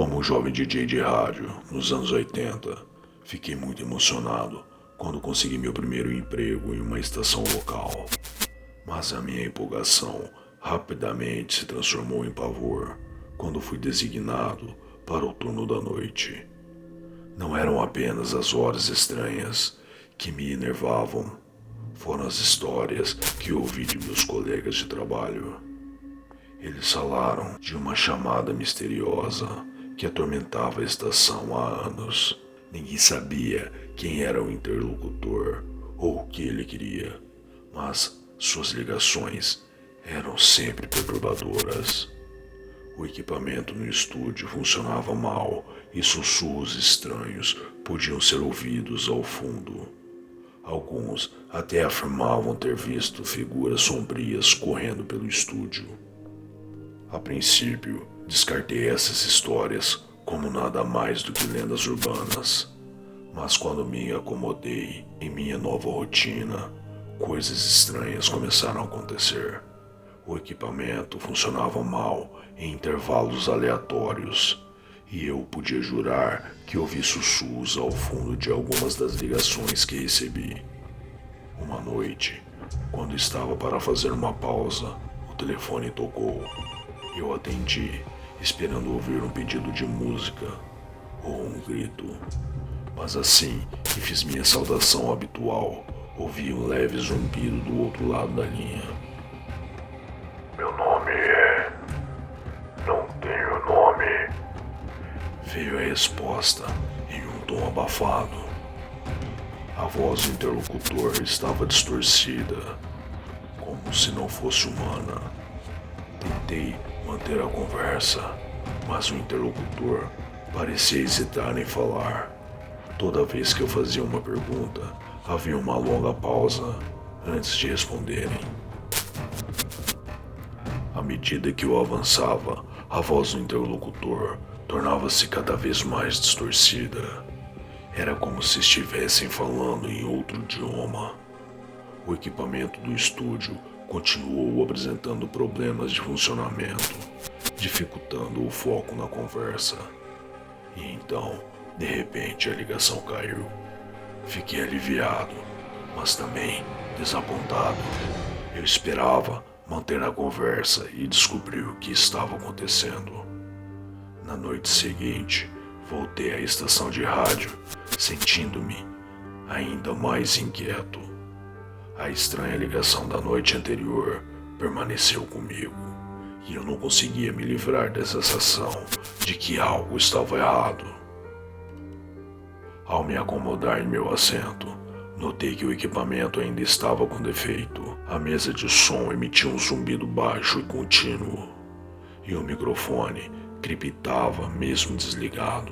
Como um jovem DJ de rádio nos anos 80, fiquei muito emocionado quando consegui meu primeiro emprego em uma estação local. Mas a minha empolgação rapidamente se transformou em pavor quando fui designado para o turno da noite. Não eram apenas as horas estranhas que me enervavam, foram as histórias que ouvi de meus colegas de trabalho. Eles falaram de uma chamada misteriosa que atormentava a estação há anos. Ninguém sabia quem era o interlocutor ou o que ele queria, mas suas ligações eram sempre perturbadoras. O equipamento no estúdio funcionava mal e sussurros estranhos podiam ser ouvidos ao fundo. Alguns até afirmavam ter visto figuras sombrias correndo pelo estúdio. A princípio, descartei essas histórias como nada mais do que lendas urbanas. Mas quando me acomodei em minha nova rotina, coisas estranhas começaram a acontecer. O equipamento funcionava mal em intervalos aleatórios, e eu podia jurar que ouvi sussurros ao fundo de algumas das ligações que recebi. Uma noite, quando estava para fazer uma pausa, o telefone tocou. Eu atendi, esperando ouvir um pedido de música ou um grito. Mas assim que fiz minha saudação habitual, ouvi um leve zumbido do outro lado da linha. Meu nome é... Não tenho nome. Veio a resposta em um tom abafado. A voz do interlocutor estava distorcida, como se não fosse humana. Tentei manter a conversa, mas o interlocutor parecia hesitar em falar. Toda vez que eu fazia uma pergunta, havia uma longa pausa antes de responderem. À medida que eu avançava, a voz do interlocutor tornava-se cada vez mais distorcida. Era como se estivessem falando em outro idioma. O equipamento do estúdio continuou apresentando problemas de funcionamento, dificultando o foco na conversa. E então, de repente, a ligação caiu. Fiquei aliviado, mas também desapontado. Eu esperava manter a conversa e descobrir o que estava acontecendo. Na noite seguinte, voltei à estação de rádio, sentindo-me ainda mais inquieto. A estranha ligação da noite anterior permaneceu comigo, e eu não conseguia me livrar dessa sensação de que algo estava errado. Ao me acomodar em meu assento, notei que o equipamento ainda estava com defeito. A mesa de som emitia um zumbido baixo e contínuo, e o microfone crepitava mesmo desligado.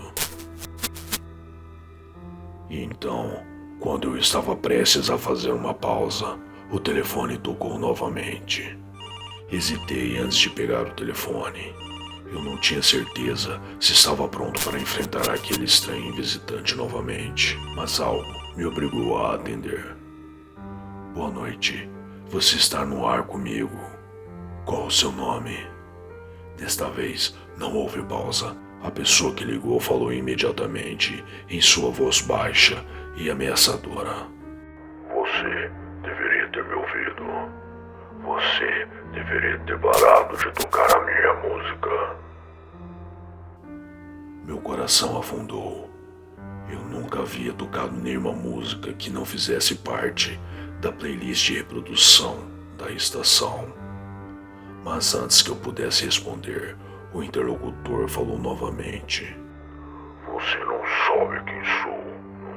E então, quando eu estava prestes a fazer uma pausa, o telefone tocou novamente. Hesitei antes de pegar o telefone. Eu não tinha certeza se estava pronto para enfrentar aquele estranho visitante novamente, mas algo me obrigou a atender. Boa noite. Você está no ar comigo? Qual o seu nome? Desta vez, não houve pausa. A pessoa que ligou falou imediatamente, em sua voz baixa e ameaçadora. Você deveria ter me ouvido. Você deveria ter parado de tocar a minha música. Meu coração afundou. Eu nunca havia tocado nenhuma música que não fizesse parte da playlist de reprodução da estação. Mas antes que eu pudesse responder, o interlocutor falou novamente. Você não sabe quem sou,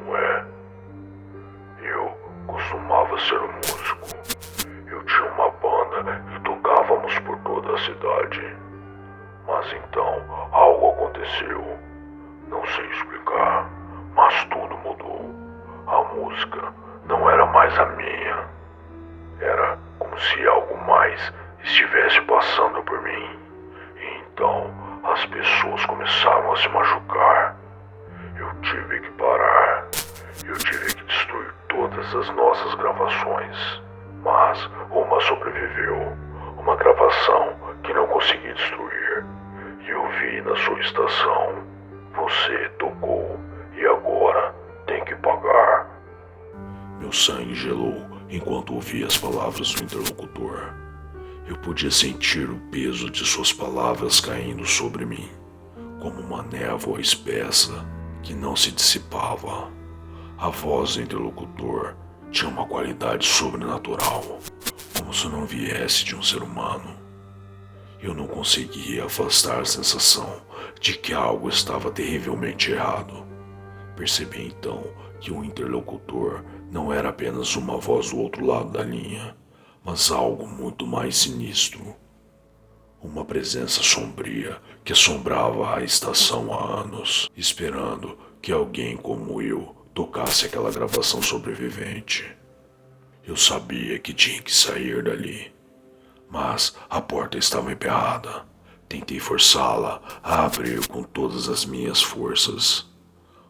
não é? Eu costumava ser um músico. Eu tinha uma banda e tocávamos por toda a cidade. Mas então algo aconteceu. Não sei explicar, mas tudo mudou. A música não era mais a minha. Era como se algo mais estivesse passando por mim. E então as pessoas começaram a se machucar. Eu tive que parar. Eu tive que destruir todas as nossas gravações. Mas uma sobreviveu. Uma gravação que não consegui destruir. E eu vi na sua estação. você tocou e agora tem que pagar. Meu sangue gelou enquanto ouvia as palavras do interlocutor. Eu podia sentir o peso de suas palavras caindo sobre mim, como uma névoa espessa que não se dissipava. A voz do interlocutor tinha uma qualidade sobrenatural, como se não viesse de um ser humano. Eu não conseguia afastar a sensação de que algo estava terrivelmente errado. Percebi então que o interlocutor não era apenas uma voz do outro lado da linha, mas algo muito mais sinistro. Uma presença sombria que assombrava a estação há anos, esperando que alguém como eu tocasse aquela gravação sobrevivente. Eu sabia que tinha que sair dali, mas a porta estava emperrada. Tentei forçá-la a abrir com todas as minhas forças,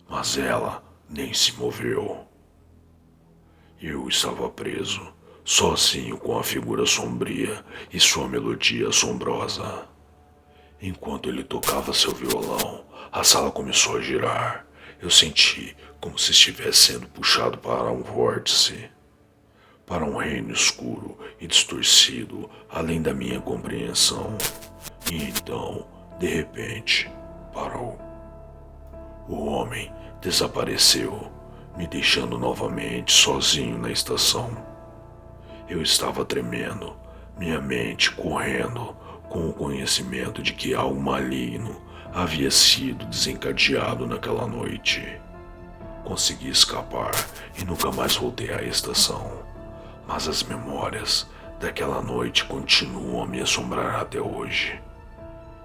mas ela nem se moveu. Eu estava preso, sozinho com a figura sombria e sua melodia assombrosa. Enquanto ele tocava seu violão, a sala começou a girar. Eu senti como se estivesse sendo puxado para um vórtice, para um reino escuro e distorcido além da minha compreensão. E então, de repente, parou. O homem desapareceu, me deixando novamente sozinho na estação. Eu estava tremendo, minha mente correndo, com o conhecimento de que algo maligno havia sido desencadeado naquela noite. Consegui escapar e nunca mais voltei à estação, mas as memórias daquela noite continuam a me assombrar até hoje.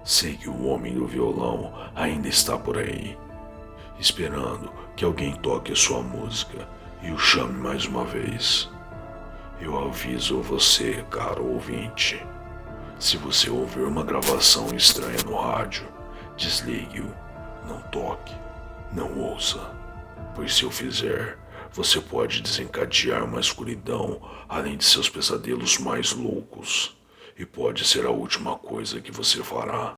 Sei que o homem do violão ainda está por aí, esperando que alguém toque sua música e o chame mais uma vez. Eu aviso você, caro ouvinte, se você ouvir uma gravação estranha no rádio, desligue-o, não toque, não ouça, pois se eu fizer, você pode desencadear uma escuridão além de seus pesadelos mais loucos, e pode ser a última coisa que você fará.